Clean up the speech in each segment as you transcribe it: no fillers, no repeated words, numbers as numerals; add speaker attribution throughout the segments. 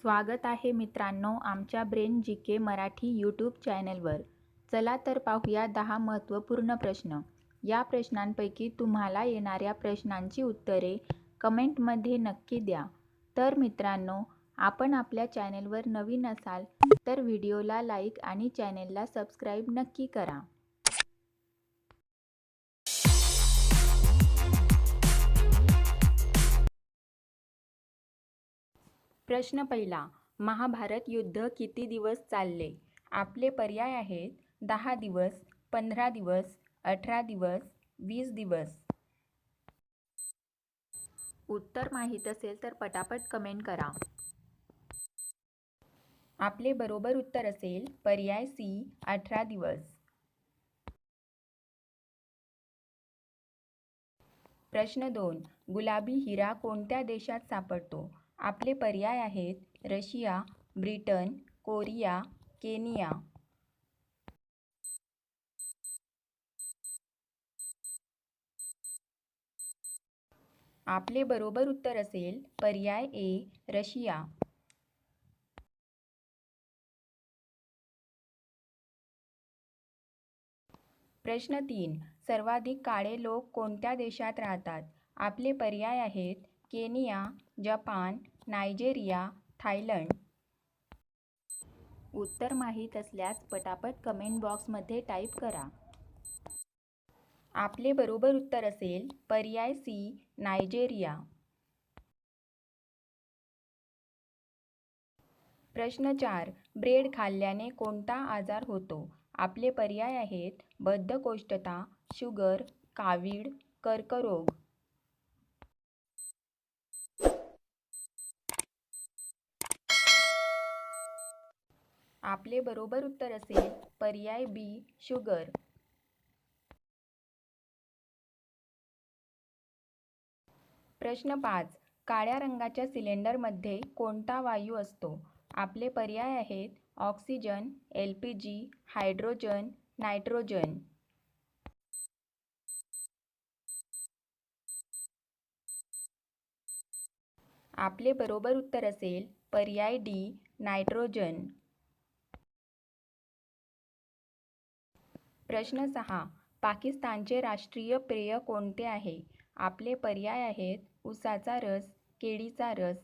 Speaker 1: स्वागत आहे मित्रांनो आमच्या ब्रेन जी के मराठी यूट्यूब चॅनलवर. चला तर पाहूया 10 महत्त्वपूर्ण प्रश्न. या प्रश्नांपैकी तुम्हाला येणाऱ्या प्रश्नांची उत्तरे कमेंटमध्ये नक्की द्या. तर मित्रांनो, आपण आपल्या चॅनलवर नवीन असाल तर व्हिडिओला लाईक आणि चॅनलला सबस्क्राईब नक्की करा. प्रश्न पहिला. महाभारत युद्ध किती दिवस चालले? आपले पर्याय आहेत 10 दिवस, 15 दिवस, 18 दिवस, 20 दिवस. उत्तर माहीत असेल तर पटापट कमेंट करा. आपले बरोबर उत्तर असेल पर्याय सी 18 दिवस. प्रश्न 2. गुलाबी हिरा कोणत्या देशात सापडतो? आपले पर्याय आहेत रशिया, ब्रिटन, कोरिया, केनिया. आपले बरोबर उत्तर असेल पर्याय ए रशिया. प्रश्न 3. सर्वाधिक काळे लोक कोणत्या देशात राहतात? आपले पर्याय आहेत केनिया, जपान, नायजेरिया, थायलंड. उत्तर माहीत असल्यास पटापट कमेंट बॉक्समध्ये टाईप करा. आपले बरोबर उत्तर असेल पर्याय सी नायजेरिया. प्रश्न 4. ब्रेड खाल्ल्याने कोणता आजार होतो? आपले पर्याय आहेत बद्धकोष्ठता, शुगर, कावीळ, कर्करोग. आपले बरोबर उत्तर असेल पर्याय बी शुगर. प्रश्न 5. काळ्या रंगाच्या सिलेंडरमध्ये कोणता वायू असतो? आपले पर्याय आहेत ऑक्सिजन, LPG, हायड्रोजन, नायट्रोजन. आपले बरोबर उत्तर असेल पर्याय डी नायट्रोजन. प्रश्न 6. पाकिस्तानचे राष्ट्रीय पेय कोणते आहे? आपले पर्याय आहेत उसाचा रस, केळीचा रस,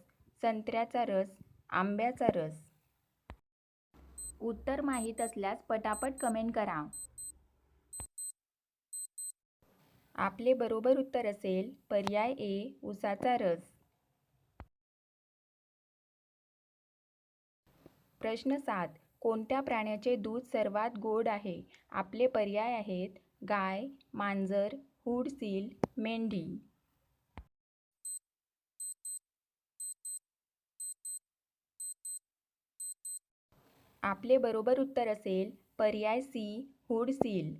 Speaker 1: संत्र्याचा रस, आंब्याचा रस. उत्तर माहीत असल्यास पटापट कमेंट करा. आपले बरोबर उत्तर असेल पर्याय ए उसाचा रस. प्रश्न 7. कोणत्या प्राण्याचे दूध सर्वात गोड आहे? आपले पर्याय आहेत गाय, मांजर, हुडसील, मेंढी. आपले बरोबर उत्तर असेल पर्याय सी हुडसील.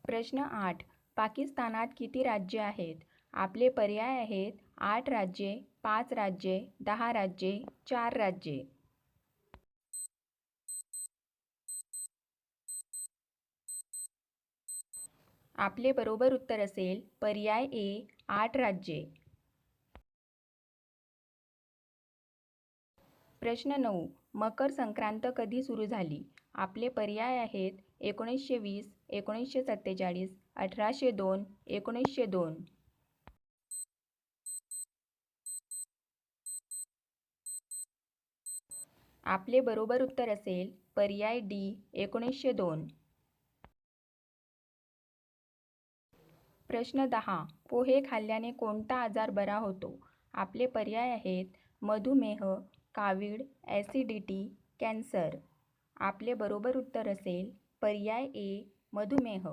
Speaker 1: प्रश्न 8. पाकिस्तानात किती राज्ये आहेत? आपले पर्याय आहेत 8 राज्ये, 5 राज्ये, 10 राज्ये, 4 राज्ये. आपले बरोबर उत्तर असेल पर्याय ए 8 राज्ये. प्रश्न 9. मकर संक्रांत कधी सुरू झाली? आपले पर्याय आहेत 1920, 1947, 1802, 1902. आपले बरोबर उत्तर असेल पर्याय डी 1902. प्रश्न 10. पोहे खाल्ल्याने कोणता आजार बरा होतो? आपले पर्याय आहेत मधुमेह, कावीळ, ॲसिडिटी, कॅन्सर. आपले बरोबर उत्तर असेल पर्याय ए मधुमेह.